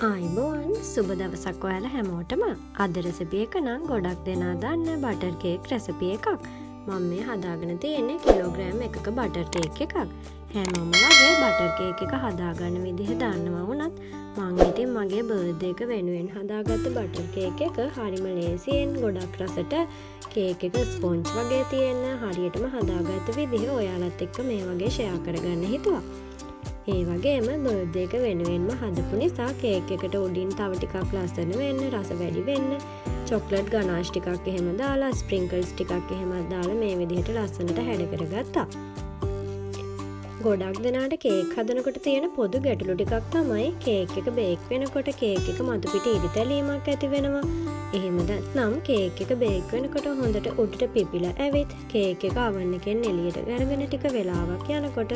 ආයිබෝන් සුබ දවසක් ඔයාලා හැමෝටම. අද රෙසිපි එක නම් ගොඩක් දෙනා දන්න බටර් කේක් රෙසිපි එකක්. මම මේ හදාගෙන තියෙන්නේ කිලෝග්‍රෑම් එකක බටර් කේක් එකක්. හැමෝම වගේ බටර් කේක් එක හදාගන්න විදිහ දන්නවා වුණත් මං ඉතින් මගේ බර්ත්ඩේ එක වෙනුවෙන් හදාගත්ත බටර් කේක් එක හරිම ලේසියෙන් ගොඩක් රසට කේක් එක ස්පොන්ජ් වගේ තියෙන හරියටම හදාගත්ත විදිහ ඔයාලත් එක්ක මේ වගේ ෂෙයා කරගන්න හිතුවා. ඒ වගේම බර්ත්ඩේ එක වෙනුවෙන්ම හදපු නිසා කේක් එකට උඩින් තව ටිකක් ලස්සන වෙන්න, රස වැඩි වෙන්න, චොක්ලට් ගනාෂ් ටිකක් එහෙම දාලා, ස්ප්‍රින්කල්ස් ටිකක් එහෙම දාලා මේ විදිහට ලස්සනට හැඩ කරගත්තා. ගොඩක් දෙනාට කේක් හදනකොට තියෙන පොදු ගැටලු ටිකක් තමයි කේක් එක බේක් වෙනකොට කේක් එක මතු පිට ඉරිතැලීමක් ඇති වෙනවා. එහෙම නැත්නම් කේක් එක බේක් වෙනකොට හොඳට උඩට පිපිලා ඇවිත් කේක් එක oven එකෙන් එළියට අරගෙන ටික වෙලාවක් යනකොට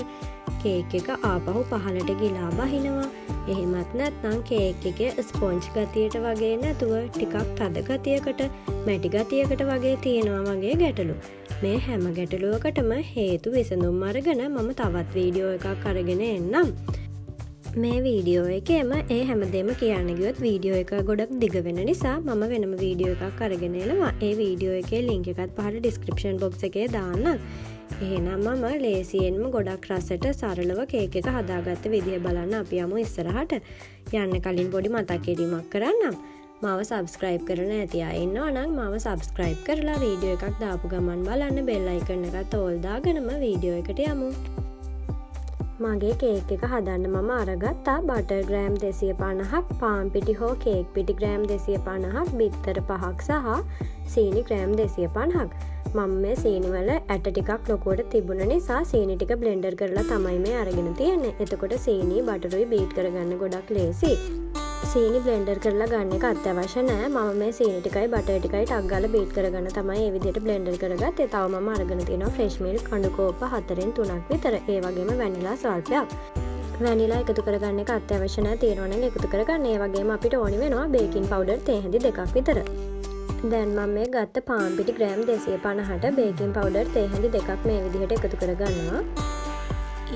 කේක් එක ආපහු පහළට ගිලා බහිනවා. එහෙමත් නැත්නම් කේක් එකේ ස්පොන්ජ් ගතියට වගේ නැතුව ටිකක් තද ගතියකට, මැටි ගතියකට වගේ තියෙනවා වගේ ගැටලු. මේ හැම ගැටලුවකටම හේතු විසඳුම් අරගෙන මම තවත් වීඩියෝ එකක් අරගෙන එන්නම්. මේ වීඩියෝ එකේම ඒ හැමදේම කියන්න ගියොත් වීඩියෝ එක ගොඩක් දිග වෙන නිසා මම වෙනම වීඩියෝ එකක් අරගෙන එනවා. ඒ වීඩියෝ එකේ ලින්ක් එකත් පහළ ඩිස්ක්‍රිප්ෂන් බොක්ස් එකේ දාන්නම්. එහෙනම් මම ලේසියෙන්ම ගොඩක් රසට සරලව කේක් එක හදාගත්ත විදිය බලන්න අපි යමු ඉස්සරහට. යන්න කලින් පොඩි මතක් කිරීමක් කරන්නම්. මාව සබස්ක්‍රයිබ් කරන ඇති අය ඉන්නවා නම් මාව සබස්ක්‍රයිබ් කරලා වීඩියෝ එකක් දාපු ගමන් බලන්න බෙල් අයිකන් එකත් ඕල් දාගෙනම වීඩියෝ එකට යමු. මගේ කේක් එක හදන්න මම අරගත්තා බටර් ග්‍රෑම් 250ක්, පාන් පිටි හෝ කේක් පිටි ග්‍රෑම් 250ක්, බිත්තර 5ක් සහ සීනි ග්‍රෑම් 250ක්. මම මේ සීනි වල ඇට ටිකක් ලොකුවට තිබුණ නිසා සීනි ටික බ්ලෙන්ඩර් කරලා තමයි මේ අරගෙන තියෙන්නේ. එතකොට සීනි බටරුයි බීට් කරගන්න ගොඩක් ලේසි. සීනි බ්ලෙන්ඩර් කරලා ගන්න එක අත්‍යවශ්‍ය නෑ. මම මේ සීනි ටිකයි බටර් ටිකයි ටක් ගාලා බීට් කරගන්න තමයි මේ විදිහට බ්ලෙන්ඩර් කරගත්තේ. තව මම අරගෙන තියෙනවා ෆ්‍රෙෂ් මිල්ක් කඳු කෝප්ප 4න් 3ක් විතර. ඒ වගේම වැනිලා ස්වල්පයක්. වැනිලා එකතු කරගන්න එක අත්‍යවශ්‍ය නෑ. තියෙනවා නම් එකතු කරගන්න. ඒ වගේම අපිට ඕනි වෙනවා බේකින් පවුඩර් තේ හැඳි 2ක් විතර. දැන් මම මේ ගත්ත පාන් පිටි ග්‍රෑම් 250ට බේකින් පවුඩර් තේ හැඳි 2ක් මේ විදිහට එකතු කරගන්නවා.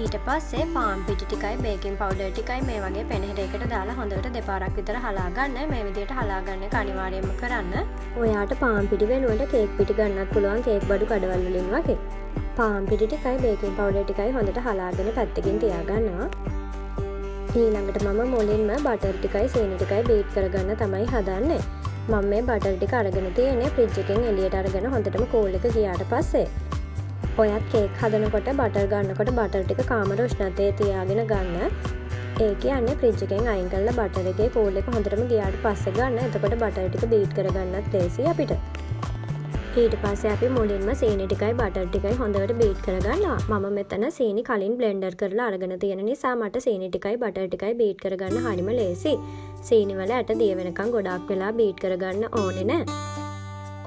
ඊට පස්සේ පාන් පිටි ටිකයි බේකින් පවුඩර් ටිකයි මේ වගේ පෙනහෙරයකට දාලා හොඳට දෙපාරක් විතර හලා ගන්න. මේ විදිහට හලා ගන්න එක අනිවාර්යයෙන්ම කරන්න. ඔයාට පාන් පිටි වෙනුවට කේක් පිටි ගන්නත් පුළුවන් කේක් බඩු කඩවල් වලින් වගේ. පාන් පිටි ටිකයි බේකින් පවුඩර් ටිකයි හොඳට හලාගෙන පැත්තකින් තියාගන්නවා. ඊළඟට මම මුලින්ම බටර් ටිකයි සීනි ටිකයි බීට් කරගන්න තමයි හදන්නේ. මම මේ බටර් ටික අරගෙන තියෙන්නේ ෆ්‍රිජ් එකෙන් එළියට අරගෙන හොඳටම කූල් එක ගියාට පස්සේ. ඔයත් කේක් හදනකොට බටර් ගන්නකොට බටර් ටික කාමර උෂ්ණත්වයේ තියාගෙන ගන්න. ඒ කියන්නේ ෆ්‍රිජ් එකෙන් අයින් කරලා බටර් එකේ කූල් එක හොඳටම ගියාට පස්සේ ගන්න. එතකොට බටර් ටික බීට් කරගන්නත් ලේසියි අපිට. ඊට පස්සේ අපි මුලින්ම සීනි ටිකයි බටර් ටිකයි හොඳට බීට් කරගන්නවා. මම මෙතන සීනි කලින් බ්ලෙන්ඩර් කරලා අරගෙන තියෙන නිසා මට සීනි ටිකයි බටර් ටිකයි බීට් කරගන්න හරිම ලේසියි. සීනි වල ඇට දිය වෙනකන් ගොඩාක් වෙලා බීට් කරගන්න ඕනේ නෑ.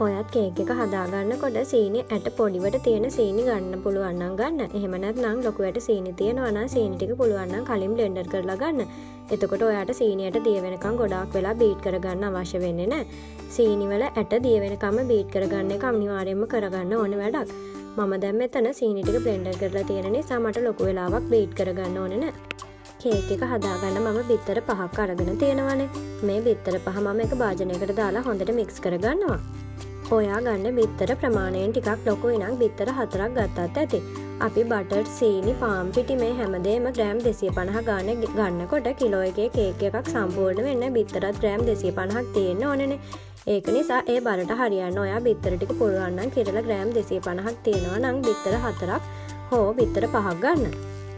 ඔයත් කේක් එක හදාගන්නකොට සීනි ඇට පොඩිවට තියෙන සීනි ගන්න පුළුවන් නම් ගන්න. එහෙම නැත්නම් ලොකු ඇට සීනි තියෙනවා නම් සීනි ටික පුළුවන් නම් කලින් බ්ලෙන්ඩර් කරලා ගන්න. එතකොට ඔයාට සීනි ඇට දිය වෙනකන් ගොඩාක් වෙලා බීට් කරගන්න අවශ්‍ය වෙන්නේ නැහැ. සීනි වල ඇට දිය වෙනකම්ම බීට් කරගන්න එක අනිවාර්යයෙන්ම කරගන්න ඕන වැඩක්. මම දැන් මෙතන සීනි ටික බ්ලෙන්ඩර් කරලා තියෙන නිසා මට ලොකු වෙලාවක් බීට් කරගන්න ඕනේ නැහැ. කේක් එක හදාගන්න මම බිත්තර 5ක් අරගෙන තියෙනවානේ. මේ බිත්තර 5 මම එක භාජනයකට දාලා හොඳට මික්ස් කරගන්නවා. ඔයා ගන්න බිත්තර ප්‍රමාණයෙන් ටිකක් ලොකුයි නම් බිත්තර 4ක් ගත්තත් ඇති. අපි බටර් සීනි පාන් පිටි මේ හැමදේම ග්‍රෑම් 250 ගන්නකොට කිලෝ එකේ කේක් එකක් සම්පූර්ණ වෙන්න බිත්තරත් ග්‍රෑම් 250ක් තියෙන්න ඕනේනේ. ඒක නිසා ඒ බරට හරියන්න ඔයා බිත්තර ටික පුළුවන් නම් කිරලා ග්‍රෑම් 250ක් තියෙනවා නම් බිත්තර 4ක් හෝ බිත්තර 5ක් ගන්න.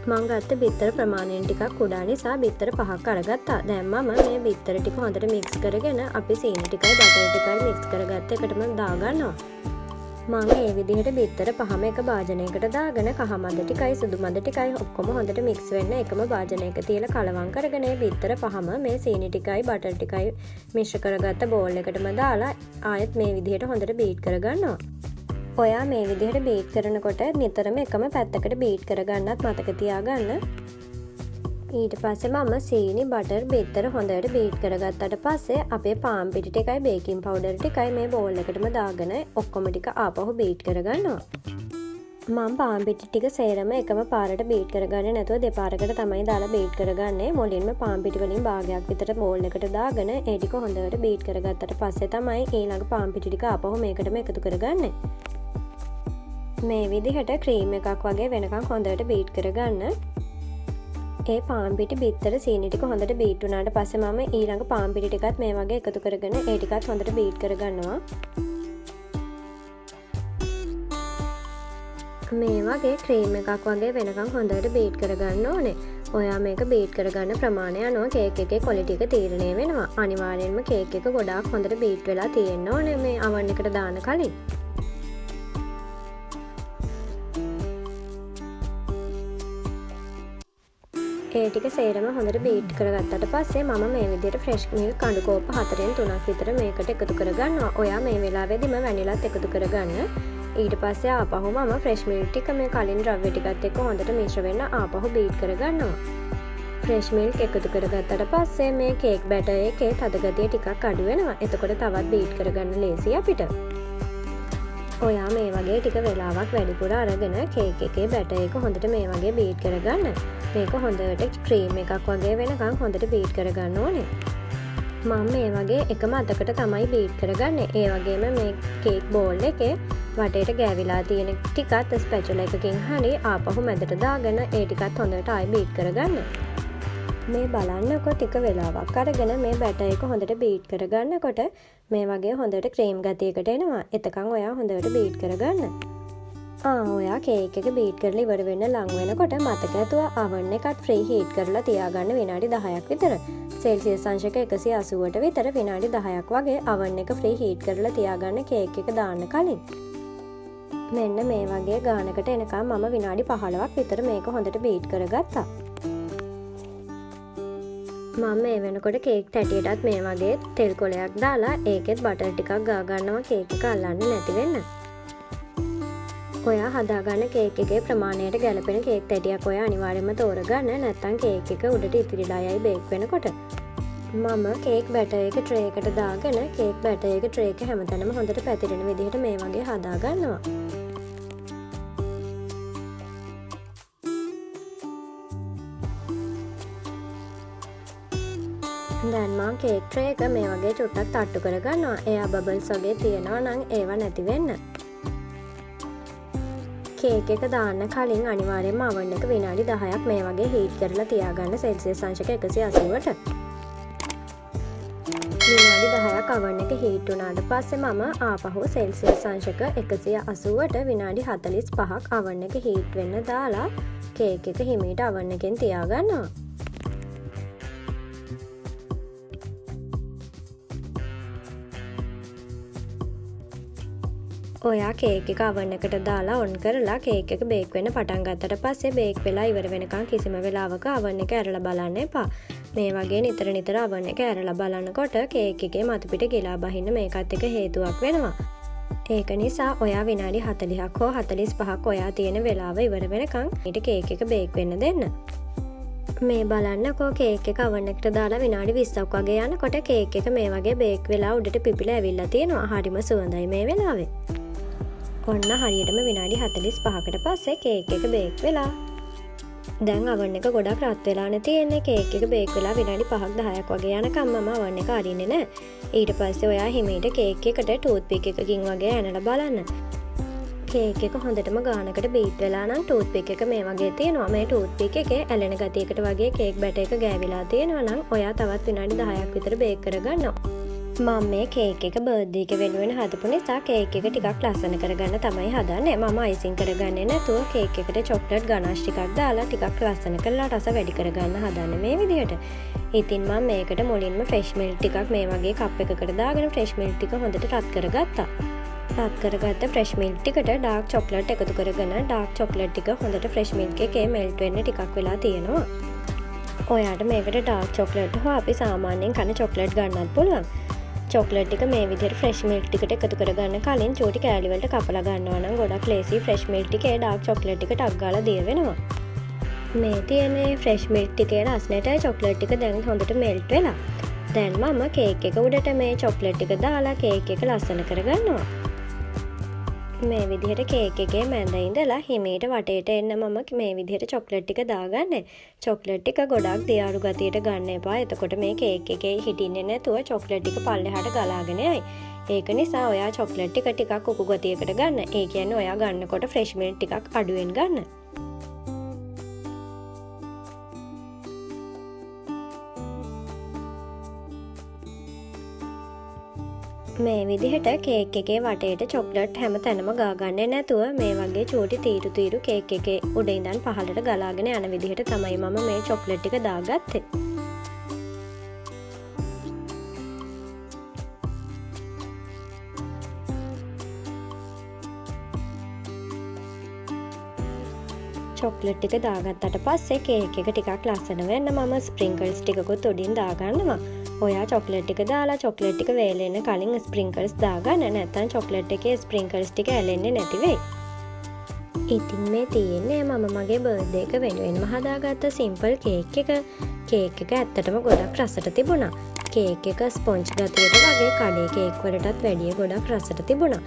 මං ගත්ත බිත්තර ප්‍රමාණයෙන් ටිකක් කුඩා නිසා බිත්තර 5ක් අරගත්තා. දැන් මම මේ බිත්තර ටික හොඳට මික්ස් කරගෙන අපි සීනි ටිකයි බටර් ටිකයි මික්ස් කරගත්ත එකටම දාගන්නවා. මම මේ විදිහට බිත්තර 5ම එක භාජනයකට දාගෙන කහ මද ටිකයි සුදු මද ටිකයි ඔක්කොම හොඳට මික්ස් වෙන්න එකම භාජනයක තියලා කලවම් කරගෙන මේ බිත්තර 5ම මේ සීනි ටිකයි බටර් ටිකයි මිශ්‍ර කරගත්ත බෝල් එකටම දාලා ආයෙත් මේ විදිහට හොඳට බීට් කරගන්නවා. ඔයා මේ විදිහට බීට් කරනකොට නිතරම එකම පැත්තකට බීට් කරගන්නත් මතක තියාගන්න. ඊට පස්සේ මම සීනි බටර් බිත්තර හොඳට බීට් කරගත්තට පස්සේ අපේ පාන් පිටි ටිකයි බේකින් පවුඩර් ටිකයි මේ බෝල් එකටම දාගෙන ඔක්කොම ටික ආපහු බීට් කරගන්නවා. මම පාන් පිටි ටික සේරම එකම පාරට බීට් කරගන්නේ නැතුව දෙපාරකට තමයි දාලා බීට් කරගන්නේ. මුලින්ම පාන් පිටි වලින් භාගයක් විතර බෝල් එකට දාගෙන ඒ ටික හොඳට බීට් කරගත්තට පස්සේ තමයි ඊළඟ පාන් පිටි ටික ආපහු මේකටම එකතු කරගන්නේ. මේ විදිහට ක්‍රීම් එකක් වගේ වෙනකන් හොඳට බීට් කරගන්න. ඒ පාන් පිටි බිත්තර සීනි ටික හොඳට බීට් වුණාට පස්සේ මම ඊළඟ පාන් පිටි ටිකත් මේ වගේ එකතු කරගෙන ඒ ටිකත් හොඳට බීට් කරගන්නවා. මේ වගේ ක්‍රීම් එකක් වගේ වෙනකම් හොඳට බීට් කරගන්න ඕනේ. ඔයා මේක බීට් කරගන්න ප්‍රමාණය අනුව කේක් එකේ ක්වොලිටි එක තීරණය වෙනවා. අනිවාර්යෙන්ම කේක් එක ගොඩාක් හොඳට බීට් වෙලා තියෙන්න ඕනේ මේ oven එකට දාන්න කලින්. ඒ ටික සේරම හොඳට බීට් කරගත්තට පස්සේ මම මේ විදිහට ෆ්‍රෙෂ් මිල්ක් කඳු කෝප්ප 4න් 3ක් විතර මේකට එකතු කරගන්නවා. ඔයා මේ වෙලාවේදීම වැනිලාත් එකතු කරගන්න. ඊට පස්සේ ආපහු මම ෆ්‍රෙෂ් මිල්ක් ටික මේ කලින් ද්‍රව්‍ය ටිකත් එක්ක හොඳට මිශ්‍ර වෙන්න ආපහු බීට් කරගන්නවා. ෆ්‍රෙෂ් මිල්ක් එකතු කරගත්තට පස්සේ මේ කේක් බැටර් එකේ තද ගතිය ටිකක් අඩු වෙනවා. එතකොට තවත් බීට් කරගන්න ලේසි අපිට. ඔයා මේ වගේ ටික වෙලාවක් වැඩිපුර අරගෙන කේක් එකේ බැටර් එක හොඳට මේ වගේ බීට් කරගන්න. මේක හොඳට ක්‍රීම් එකක් වගේ වෙනකන් හොඳට බීට් කරගන්න ඕනේ. මම මේ වගේ එකම අතකට තමයි බීට් කරගන්නේ. ඒ වගේම මේ කේක් බෝල් එකේ වටේට ගෑවිලා තියෙන ටිකත් ස්පැචුලා එකකින් හරි ආපහු මැදට දාගෙන ඒ ටිකත් හොඳට ආයි බීට් කරගන්න. මේ බලන්නකො ටික වෙලාවක් අරගෙන මේ බැටර් එක හොඳට බීට් කරගන්නකොට මේ වගේ හොඳට ක්‍රීම් ගතියකට එනවා. එතකන් ඔයා හොඳට බීට් කරගන්න. ඔයා කේක් එක බීට් කරලා ඉවර වෙන්න ලං වෙනකොට මතක ඇතුව oven එකත් ෆ්‍රී හීට් කරලා තියාගන්න විනාඩි 10ක් විතර. සෙල්සියස් අංශක 180ට විතර විනාඩි 10ක් වගේ oven එක ෆ්‍රී හීට් කරලා තියාගන්න කේක් එක දාන්න කලින්. මෙන්න මේ වගේ ගානකට එනකම් මම විනාඩි 15ක් විතර මේක හොඳට බීට් කරගත්තා. මම මේ වෙනකොට කේක් තැටියටත් මේ වගේ තෙල් කොලයක් දාලා ඒකෙත් බටර් ටිකක් ගා ගන්නවා කේක් එක අල්ලන්නේ නැති වෙන්න. ඔයා හදාගන්න කේක් එකේ ප්‍රමාණයට ගැලපෙන කේක් තැටියක් ඔයා අනිවාර්යයෙන්ම තෝරගන්න. නැත්නම් කේක් එක උඩට ඉතිරිලා යයි බේක් වෙනකොට. මම කේක් බැටර් එක ට්‍රේ එකට දාගෙන කේක් බැටර් එක ට්‍රේ එක හැමතැනම හොඳට පැතිරෙන විදිහට මේ වගේ හදා ගන්නවා. දැන් මම කේක් ට්‍රේ එක මේ වගේ චුට්ටක් තට්ටු කරගන්නවා. එයා බබල්ස් වගේ තියෙනවා නම් ඒවා නැති වෙන්න. කේක් එක දාන්න කලින් අනිවාර්යයෙන්ම oven එක විනාඩි 10ක් මේ වගේ හීට් කරලා තියාගන්න සෙල්සියස් අංශක 180ට. විනාඩි 10ක් oven එක හීට් වුණාට පස්සේ මම ආපහු සෙල්සියස් අංශක 180ට විනාඩි 45ක් oven එක හීට් වෙන්න දාලා කේක් එක හිමීට oven එකෙන් තියාගන්නවා. ඔයා කේක් එක oven එකට දාලා ඔන් කරලා කේක් එක බේක් වෙන්න පටන් ගත්තට පස්සේ බේක් වෙලා ඉවර වෙනකන් කිසිම වෙලාවක oven එක ඇරලා බලන්න එපා. මේ වගේ නිතර නිතර oven එක ඇරලා බලනකොට කේක් එකේ මතු පිට ගිලා බහින්න මේකත් එක හේතුවක් වෙනවා. ඒක නිසා ඔයා විනාඩි 40ක් හෝ 45ක් ඔයා තියෙන වෙලාව ඉවර වෙනකන් ඊට කේක් එක බේක් වෙන්න දෙන්න. මේ බලන්නකෝ කේක් එක oven එකට දාලා විනාඩි 20ක් වගේ යනකොට කේක් එක මේ වගේ බේක් වෙලා උඩට පිපිලා ඇවිල්ලා තියෙනවා. හරිම සුවඳයි මේ වෙලාවේ. ඔන්න හරියටම විනාඩි 45කට පස්සේ කේක් එක බේක් වෙලා. දැන් oven එක ගොඩක් රත් වෙලානේ තියෙන්නේ. කේක් එක බේක් වෙලා විනාඩි 5ක් 10ක් වගේ යනකම් මම oven එක අරින්නේ නැහැ. ඊට පස්සේ ඔයා හිමීට කේක් එකට ටූත් පික් එකකින් වගේ ඇනලා බලන්න. කේක් එක හොඳටම ගානකට බීට් වෙලා නම් ටූත් පික් එක මේ වගේ තියෙනවා. මේ ටූත් පික් එකේ ඇලෙන ගතියකට වගේ කේක් බැටර් එක ගෑවිලා තියෙනවා නම් ඔයා තවත් විනාඩි 10ක් විතර බේක් කරගන්නවා. මම මේ කේක් එක බර්ත්ඩේ එක වෙනුවෙන් හදපු නිසා කේක් එක ටිකක් ලස්සන කරගන්න තමයි හදන්නේ. මම අයිසිං කරගන්නේ නැතුව කේක් එකට චොක්ලට් ගනාෂ් ටිකක් දාලා ටිකක් ලස්සන කරලා රස වැඩි කරගන්න හදන්නේ මේ විදිහට. ඉතින් මම මේකට මුලින්ම ෆ්‍රෙෂ් මිල්ක් ටිකක් මේ වගේ කප් එකකට දාගෙන ෆ්‍රෙෂ් මිල්ක් ටික හොඳට රත් කරගත්තා. රත් කරගත්ත ෆ්‍රෙෂ් මිල්ක් ටිකට ඩාර්ක් චොක්ලට් එකතු කරගෙන ඩාර්ක් චොක්ලට් ටික හොඳට ෆ්‍රෙෂ් මිල්ක් එකේ මෙල්ට් වෙන්න ටිකක් වෙලා තියෙනවා. ඔයාට මේකට ඩාර්ක් චොක්ලට් හෝ අපි සාමාන්‍යයෙන් කන චොක්ලට් ගන්නත් පුළුවන්. චොක්ලට් ටික මේ විදිහට ෆ්‍රෙෂ් මිල්ක් ටිකට එකතු කරගන්න කලින් චූටි කෑලි වලට කපලා ගන්නවා නම් ගොඩක් ලේසි ෆ්‍රෙෂ් මිල්ක් ටිකේ ඩාර්ක් චොක්ලට් ටික ටක් ගාලා දිය වෙනවා. මේ තියෙන්නේ ෆ්‍රෙෂ් මිල්ක් ටිකේ රසණට චොක්ලට් ටික දැන් හොඳට මෙල්ට් වෙලා. දැන් මම කේක් එක උඩට මේ චොක්ලට් ටික දාලා කේක් එක ලස්සන කරගන්නවා. මේ විදිහට කේක් එකේ මැද ඉඳලා හිමීට වටේට එන්න මම මේ විදිහට චොක්ලට් ටික දාගන්නේ. චොක්ලට් ටික ගොඩක් දියාරු ගතියට ගන්න එපා. එතකොට මේ කේක් එකේ හිටින්නේ නැතුව චොක්ලට් ටික පල්ලෙහාට ගලාගෙන යයි. ඒක නිසා ඔයා චොක්ලට් ටික ටිකක් උකු ගතියකට ගන්න. ඒ කියන්නේ ඔයා ගන්නකොට ෆ්‍රෙෂ් මිල්ක් ටිකක් අඩුවෙන් ගන්න. මේ විදිහට කේක් එකේ වටේට චොක්ලට් හැම තැනම ගාගන්නේ නැතුව මේ වගේ චූටි තීරු කේක් එකේ උඩ ඉඳන් පහළට ගලාගෙන යන විදිහට තමයි මම මේ චොක්ලට් ටික දාගත්තේ. චොක්ලට් ටික දාගත්තට පස්සේ කේක් එක ටිකක් ලස්සන වෙන්න මම ස්ප්‍රින්කල්ස් ටිකකුත් උඩින් දාගන්නවා. ඔයා චොක්ලට් ටික දාලා චොක්ලට් ටික වේලෙන්න කලින් ස්ප්‍රින්කල්ස් දාගන්න. නැත්නම් චොක්ලට් එකේ ස්ප්‍රින්කල්ස් ටික ඇලෙන්නේ නැති වෙයි. ඉතින් මේ තියෙන්නේ මම මගේ බර්ත්ඩේ එක වෙනුවෙන්ම හදාගත්ත සිම්පල් කේක් එක. කේක් එක ඇත්තටම ගොඩක් රසට තිබුණා. කේක් එක ස්පොන්ජ් ගතියට වගේ කඩේ කේක් වලටත් වැඩිය ගොඩක් රසට තිබුණා.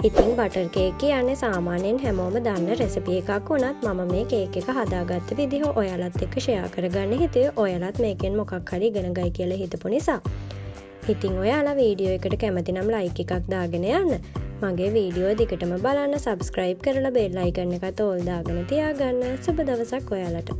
ඉතින් බටර් කේක් කියන්නේ සාමාන්‍යයෙන් හැමෝම දන්න රෙසිපි එකක් වුණත් මම මේ කේක් එක හදාගත්ත විදිහ ඔයාලත් එක්ක ෂෙයා කරගන්න හිතුවේ. ඔයාලත් මේකෙන් මොකක් හරි ඉගෙන ගයි කියලා හිතපු නිසා. ඉතින් ඔයාලා වීඩියෝ එකට කැමති නම් ලයික් එකක් දාගෙන යන්න. මගේ වීඩියෝ දිගටම බලන්න, සබ්ස්ක්‍රයිබ් කරලා බෙල් අයිකන් එකත් ඕල් දාගෙන තියාගන්න. සුබ දවසක් ඔයාලට.